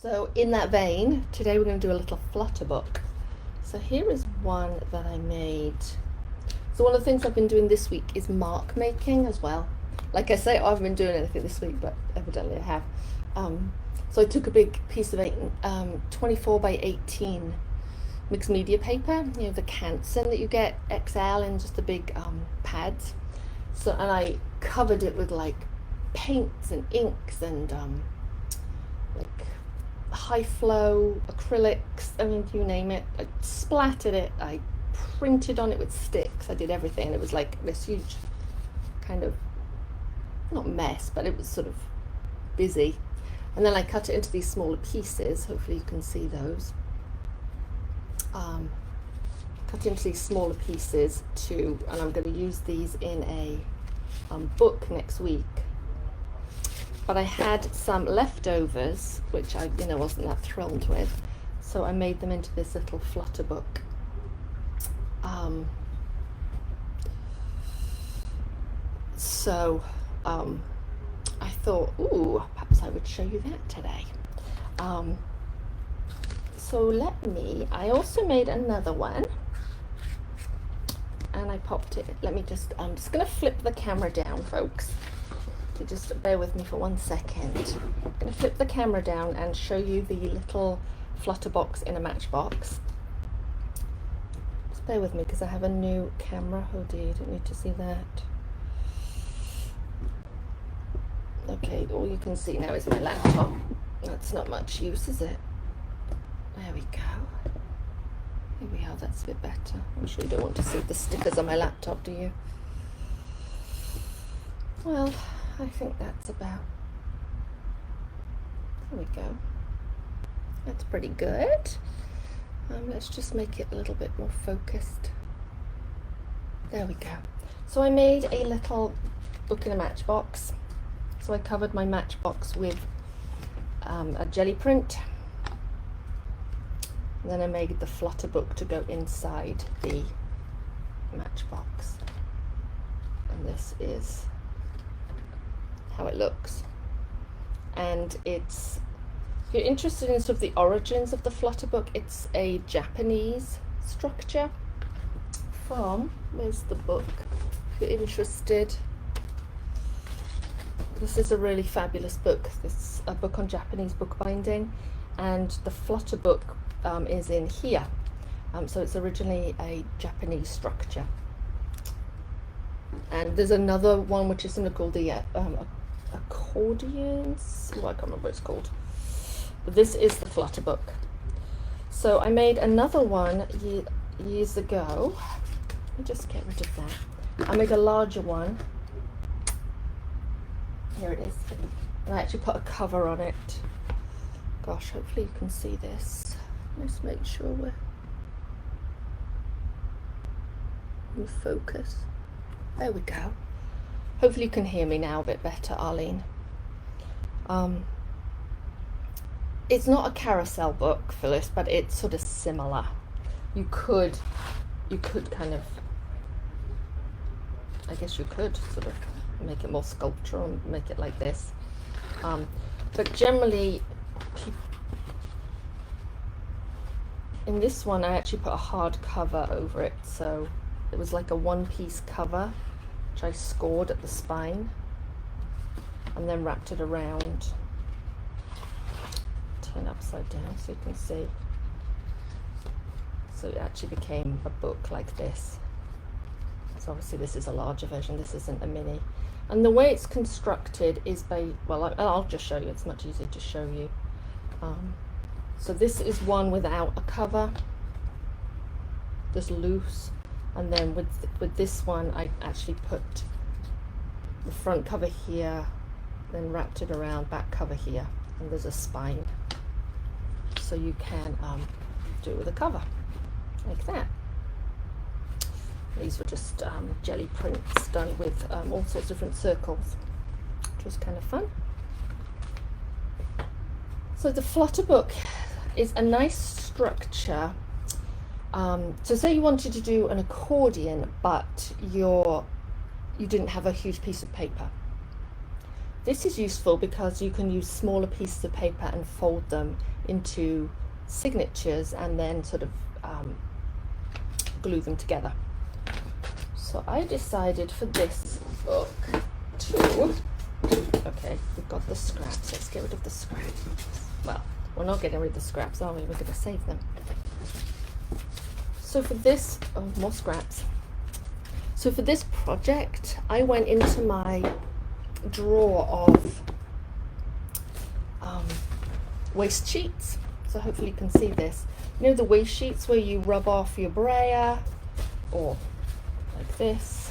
So in that vein, today we're going to do a little Flutter book. So here is one that I made. So one of the things I've been doing this week is mark making as well. Like I say, I haven't been doing anything this week, but evidently I have. So I took a big piece of 24 by 18 mixed media paper, you know, the Canson that you get XL in just the big pads. So, and I covered it with like paints and inks and like high flow acrylics, I mean, you name it. I splattered it, I printed on it with sticks, I did everything, and it was like this huge kind of, not mess, but it was sort of busy. And then I cut it into these smaller pieces, hopefully you can see those. Cut into these smaller pieces too, and I'm going to use these in a book next week. But I had some leftovers, which I wasn't that thrilled with, so I made them into this little Flutter book. I thought, ooh, perhaps I would show you that today. So I also made another one, and I popped it. I'm just going to flip the camera down, folks. So just bear with me for 1 second. I'm going to flip the camera down and show you the little Flutter box in a matchbox. Just bear with me because I have a new camera. Oh dear, you don't need to see that. Okay, all you can see now is my laptop. That's not much use, is it? There we go. Here we are, that's a bit better. I'm sure you don't want to see the stickers on my laptop, do you? Well, I think that's about... There we go. That's pretty good. Let's just make it a little bit more focused. There we go. So I made a little book in a matchbox. So I covered my matchbox with a jelly print. And then I made the Flutter book to go inside the matchbox. And this is how it looks. And if you're interested in sort of the origins of the Flutter book, it's a Japanese structure where's the book? If you're interested, this is a really fabulous book. This is a book on Japanese bookbinding, and the Flutter book is in here. So it's originally a Japanese structure. And there's another one which is something called the Accordions. Well, I can't remember what it's called. But this is the Flutter book. So I made another one years ago. Let me just get rid of that. I made a larger one. Here it is. And I actually put a cover on it. Gosh, hopefully you can see this. Let's make sure we're in focus. There we go. Hopefully you can hear me now a bit better, Arlene. It's not a carousel book, Phyllis, but it's sort of similar. You could kind of, I guess you could sort of make it more sculptural and make it like this. But generally, in this one, I actually put a hard cover over it, so it was like a one-piece cover, which I scored at the spine, and then wrapped it around, turn upside down so you can see. So it actually became a book like this. So obviously this is a larger version, this isn't a mini. And the way it's constructed is I'll just show you, it's much easier to show you. So this is one without a cover, just loose. And then with this one, I actually put the front cover here, then wrapped it around, back cover here, and there's a spine. So you can do it with a cover, like that. These were just jelly prints done with all sorts of different circles, which was kind of fun. So the Flutter book is a nice structure. So say you wanted to do an accordion, but you didn't have a huge piece of paper. this is useful because you can use smaller pieces of paper and fold them into signatures and then sort of glue them together. So I decided for this book to, okay, we've got the scraps, let's get rid of the scraps. Well, we're not getting rid of the scraps, are we? We're going to save them. So for this, oh, more scraps. So for this project, I went into my drawer of waste sheets. So hopefully you can see this. You know the waste sheets where you rub off your brayer, or like this,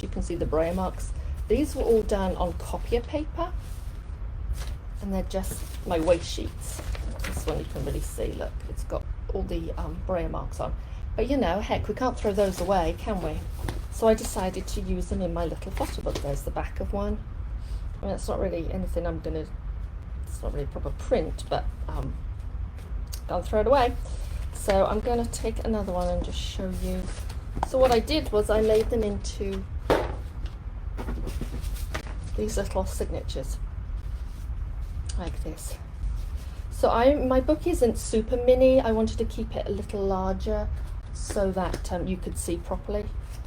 you can see the brayer marks. These were all done on copier paper, and they're just my waste sheets. This one you can really see, look, it's got all the brayer marks on. But you know, heck, we can't throw those away, can we? So I decided to use them in my little Flutter book. There's the back of one. I mean, it's not really anything it's not really proper print, but can't throw it away. So I'm going to take another one and just show you. So what I did was I made them into these little signatures, like this. So my book isn't super mini. I wanted to keep it a little larger so that you could see properly.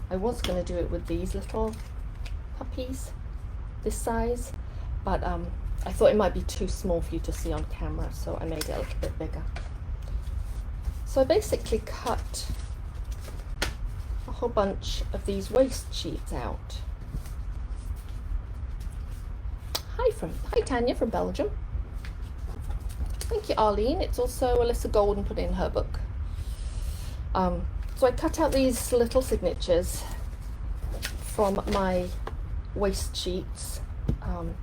I was going to do it with these little puppies, this size, but I thought it might be too small for you to see on camera, so I made it a little bit bigger. So I basically cut a whole bunch of these waste sheets out. Hi Tanya from Belgium. Thank you, Arlene. It's also Alyssa Golden put in her book. So I cut out these little signatures from my waste sheets.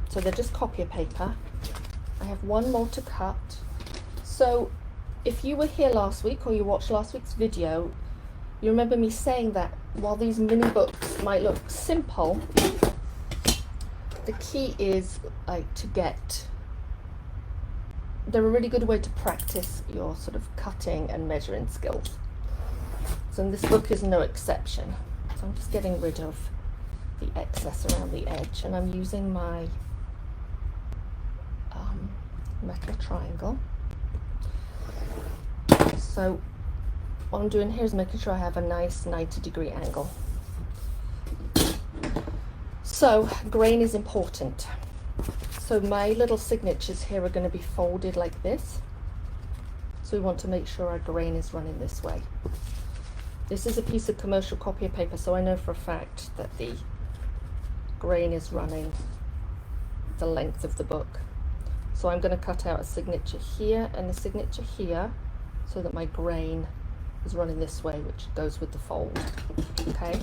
So they're just copier paper. I have one more to cut. So if you were here last week or you watched last week's video, you remember me saying that while these mini books might look simple, the key is they're a really good way to practice your sort of cutting and measuring skills. So this book is no exception. So I'm just getting rid of the excess around the edge, and I'm using my metal triangle. So what I'm doing here is making sure I have a nice 90-degree angle. So grain is important. So my little signatures here are going to be folded like this. So we want to make sure our grain is running this way. This is a piece of commercial copier paper, so I know for a fact that the grain is running the length of the book. So I'm going to cut out a signature here and a signature here so that my grain is running this way, which goes with the fold. Okay,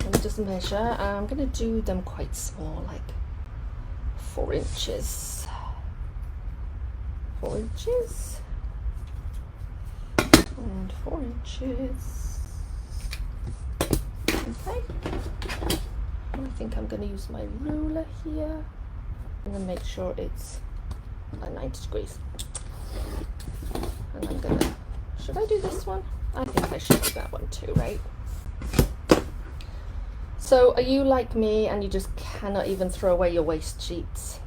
let me just measure. I'm going to do them quite small, like 4 inches. 4 inches. And 4 inches. Okay. I think I'm going to use my ruler here and then make sure it's at 90 degrees. And I'm going to, should I do this one? I think I should do that one too, right? So are you like me and you just cannot even throw away your waste sheets?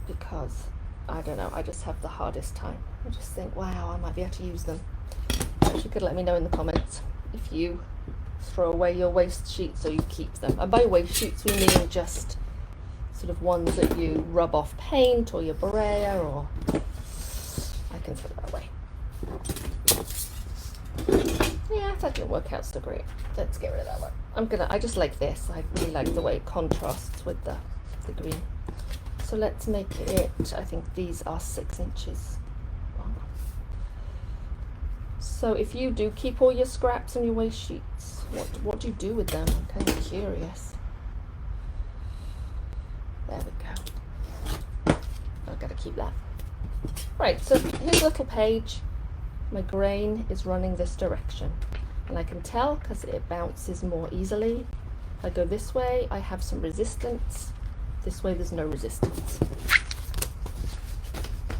Because, I don't know, I just have the hardest time. I just think, wow, I might be able to use them. So you could let me know in the comments if you throw away your waste sheets or you keep them. And by waste sheets we mean just sort of ones that you rub off paint or your brayer, or I can throw that away. Yeah, that didn't work out so great. Let's get rid of that one. I just like this. I really like the way it contrasts with the green. So let's make it, I think these are 6 inches long. So if you do keep all your scraps and your waste sheets, what do you do with them? I'm kind of curious. There we go. I've got to keep that. Right, so here's a little page. My grain is running this direction. And I can tell because it bounces more easily. If I go this way, I have some resistance. This way, there's no resistance.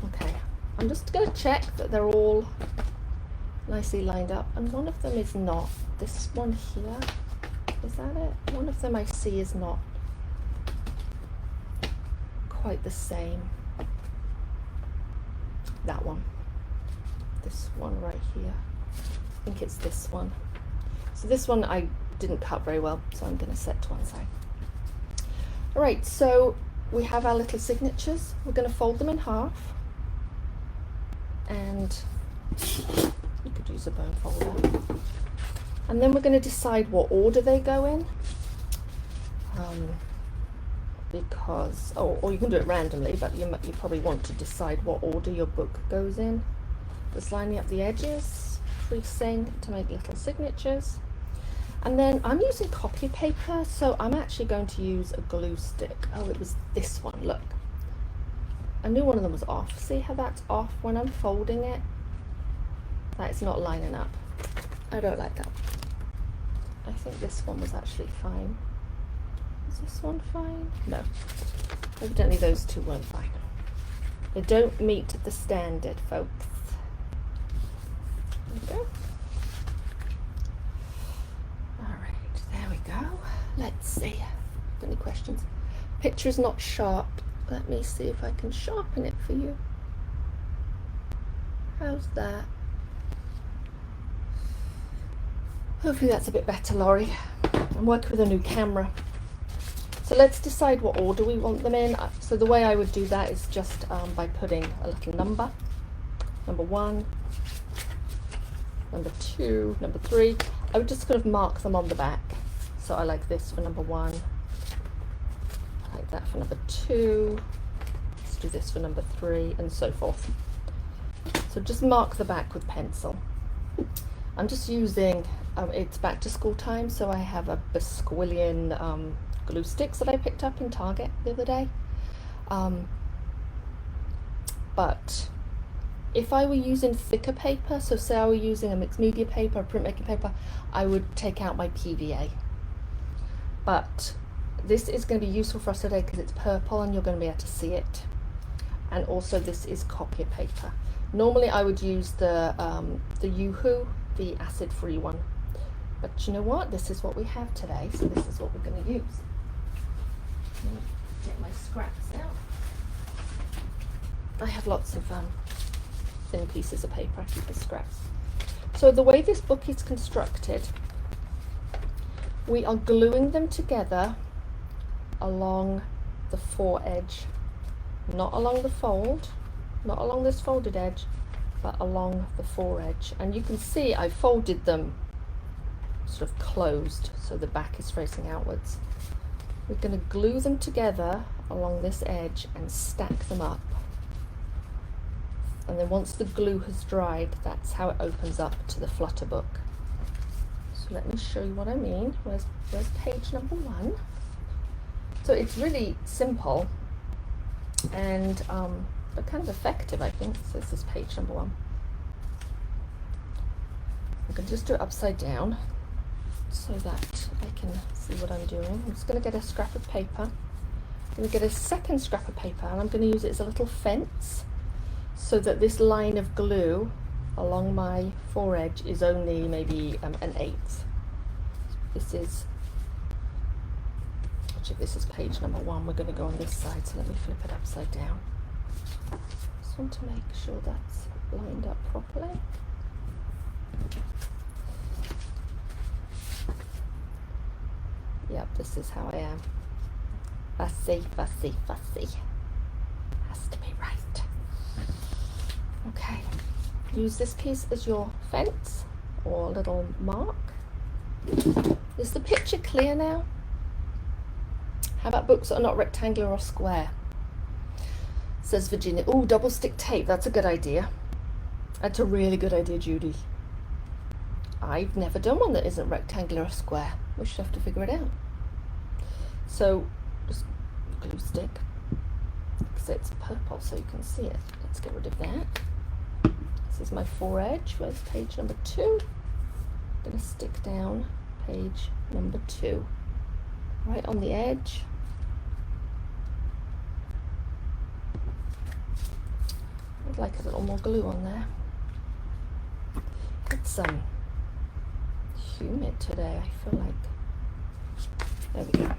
Okay, I'm just going to check that they're all nicely lined up. And one of them is not. This one here Is that it? One of them I see is not quite the same. That one. This one right here. I think it's this one. So this one I didn't cut very well, so I'm going to set to one side. All right, so we have our little signatures. We're going to fold them in half, and you could use a bone folder. And then we're going to decide what order they go in, because, or you can do it randomly, but you probably want to decide what order your book goes in. Just lining up the edges, creasing to make little signatures. And then I'm using copy paper, so I'm actually going to use a glue stick. Oh, it was this one, look. I knew one of them was off. See how that's off when I'm folding it? That's not lining up. I don't like that. I think this one was actually fine. Is this one fine? No. Evidently those two weren't fine. They don't meet the standard, folks. There we go. Alright, there we go. Let's see. Got any questions? Picture is not sharp. Let me see if I can sharpen it for you. How's that? Hopefully that's a bit better, Laurie. I'm working with a new camera. So let's decide what order we want them in. So the way I would do that is just by putting a little number. Number 1, number 2, number 3. I would just kind of mark them on the back. So I like this for number 1. I like that for number 2. Let's do this for number 3, and so forth. So just mark the back with pencil. I'm just using, it's back to school time, so I have a Bisquillion glue sticks that I picked up in Target the other day. But if I were using thicker paper, so say I were using a mixed media paper, or printmaking paper, I would take out my PVA. But this is going to be useful for us today because it's purple and you're going to be able to see it. And also this is copy paper. Normally I would use the Yoo-hoo, the acid-free one. But you know what? This is what we have today, so this is what we're going to use. Let me get my scraps out. I have lots of thin pieces of paper. I keep the scraps. So the way this book is constructed, we are gluing them together along the fore edge, not along the fold, not along this folded edge, but along the fore edge. And you can see I folded them sort of closed, so the back is facing outwards. We're going to glue them together along this edge and stack them up. And then once the glue has dried, that's how it opens up to the Flutter book. So let me show you what I mean. Where's page number 1? So it's really simple and but kind of effective, I think. So this is page number 1. I'm going to just do it upside down so that I can see what I'm doing. I'm just going to get a scrap of paper. I'm going to get a second scrap of paper, and I'm going to use it as a little fence so that this line of glue along my fore edge is only maybe an 1/8. This is, actually this is page number 1. We're going to go on this side, so let me flip it upside down. Just want to make sure that's lined up properly. Yep, this is how I am. Fussy, fussy, fussy. Has to be right. Okay, use this piece as your fence or little mark. Is the picture clear now? How about books that are not rectangular or square? Says Virginia. Oh, double stick tape, that's a good idea. That's a really good idea, Judy. I've never done one that isn't rectangular or square. We should have to figure it out. So, just glue stick, because it's purple so you can see it. Let's get rid of that. This is my fore edge. Where's page number 2? I'm going to stick down page number 2. Right on the edge. I'd like a little more glue on there. It's humid today, I feel like There we go.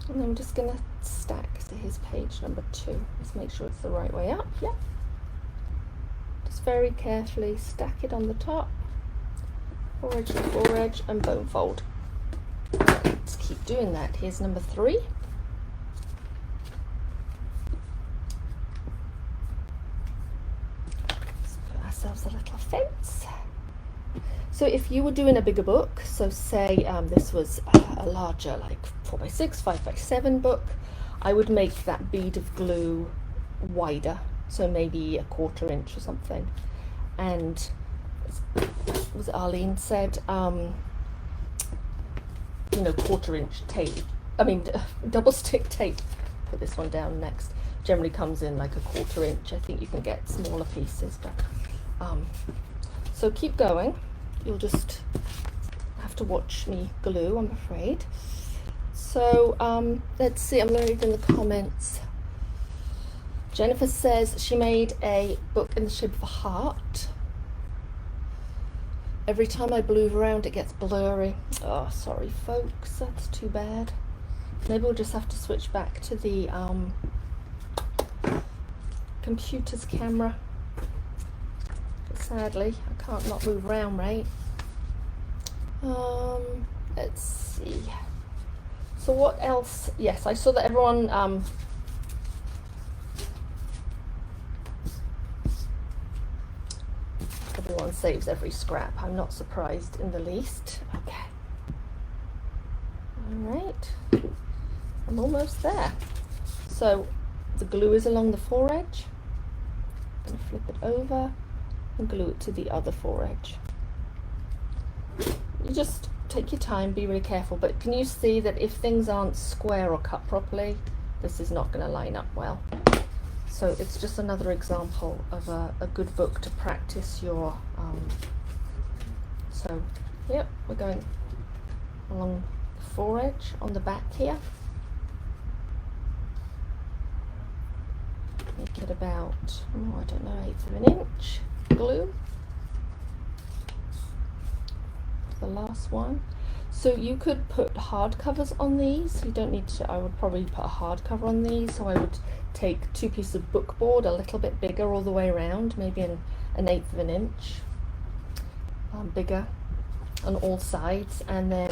And then we're just going to stack to his page number 2. Let's make sure it's the right way up. Yeah. Just very carefully stack it on the top. Foredge to foredge and bone fold. Let's keep doing that. Here's number 3. Let's put ourselves a little fence. So if you were doing a bigger book, so say this was a larger, like 4x6, 5x7 book, I would make that bead of glue wider, so maybe a 1/4 inch or something. And as Arlene said, you know, 1/4 inch tape, double stick tape, put this one down next, generally comes in like a 1/4 inch. I think you can get smaller pieces, but so keep going. You'll just have to watch me glue, I'm afraid. So let's see, I'm reading the comments. Jennifer says she made a book in the shape of a heart. Every time I move around it gets blurry. Oh, sorry folks, that's too bad. Maybe we'll just have to switch back to the computer's camera. Sadly, I can't not move around, right? Let's see. So what else? Yes, I saw that everyone everyone saves every scrap. I'm not surprised in the least. Okay. All right. I'm almost there. So the glue is along the foredge. I'm going to flip it over and glue it to the other foredge. You just take your time, be really careful, but can you see that if things aren't square or cut properly, this is not going to line up well. So it's just another example of a good book to practice your so yep, we're going along the foredge on the back here. Make it about, I don't know, 1/8 of an inch glue. The last one. So you could put hardcovers on these. You don't need to, I would probably put a hardcover on these. So I would take 2 pieces of book board, a little bit bigger all the way around, maybe an 1/8 of an inch bigger on all sides, and then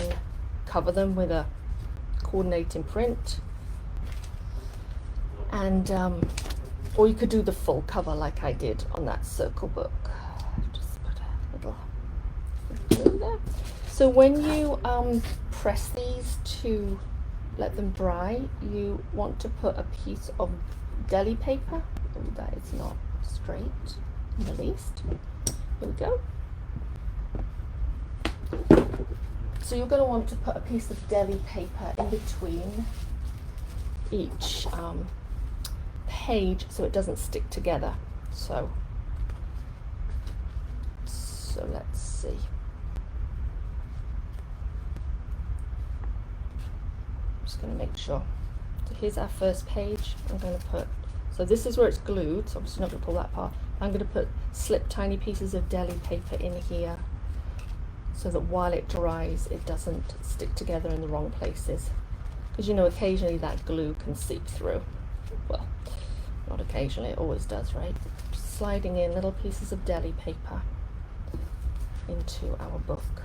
cover them with a coordinating print. And or you could do the full cover like I did on that circle book. Just put a little glue there. So when you press these to let them dry, you want to put a piece of deli paper. Oh, that is not straight in the least. Here we go. So you're going to want to put a piece of deli paper in between each page so it doesn't stick together. So let's see. I'm just going to make sure. So here's our first page. I'm going to put, so this is where it's glued, so I'm just not going to pull that part. I'm going to slip tiny pieces of deli paper in here so that while it dries it doesn't stick together in the wrong places. Because you know, occasionally that glue can seep through. Well, not occasionally, it always does, right? Just sliding in little pieces of deli paper into our book.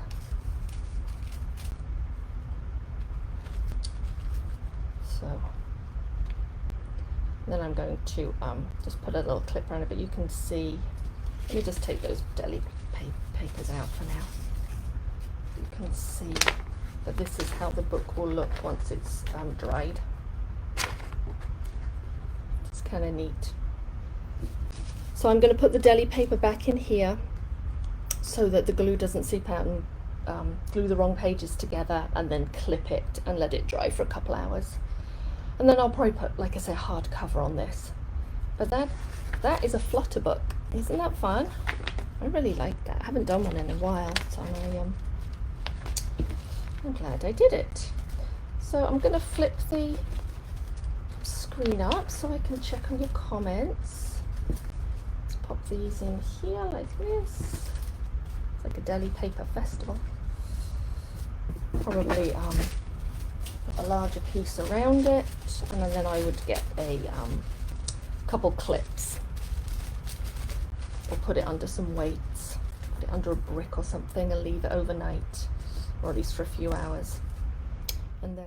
So then I'm going to just put a little clip around it, but you can see, let me just take those deli papers out for now. You can see that this is how the book will look once it's dried. It's kind of neat. So I'm going to put the deli paper back in here so that the glue doesn't seep out, and glue the wrong pages together, and then clip it and let it dry for a couple hours. And then I'll probably put, like I say, a hard cover on this. But that is a Flutter book. Isn't that fun? I really like that. I haven't done one in a while, so I'm glad I did it. So I'm going to flip the screen up so I can check on your comments. Let's pop these in here like this. It's like a deli paper festival. probably put a larger piece around it, and then I would get a couple clips, or put it under some weights, put it under a brick or something and leave it overnight, or at least for a few hours, and then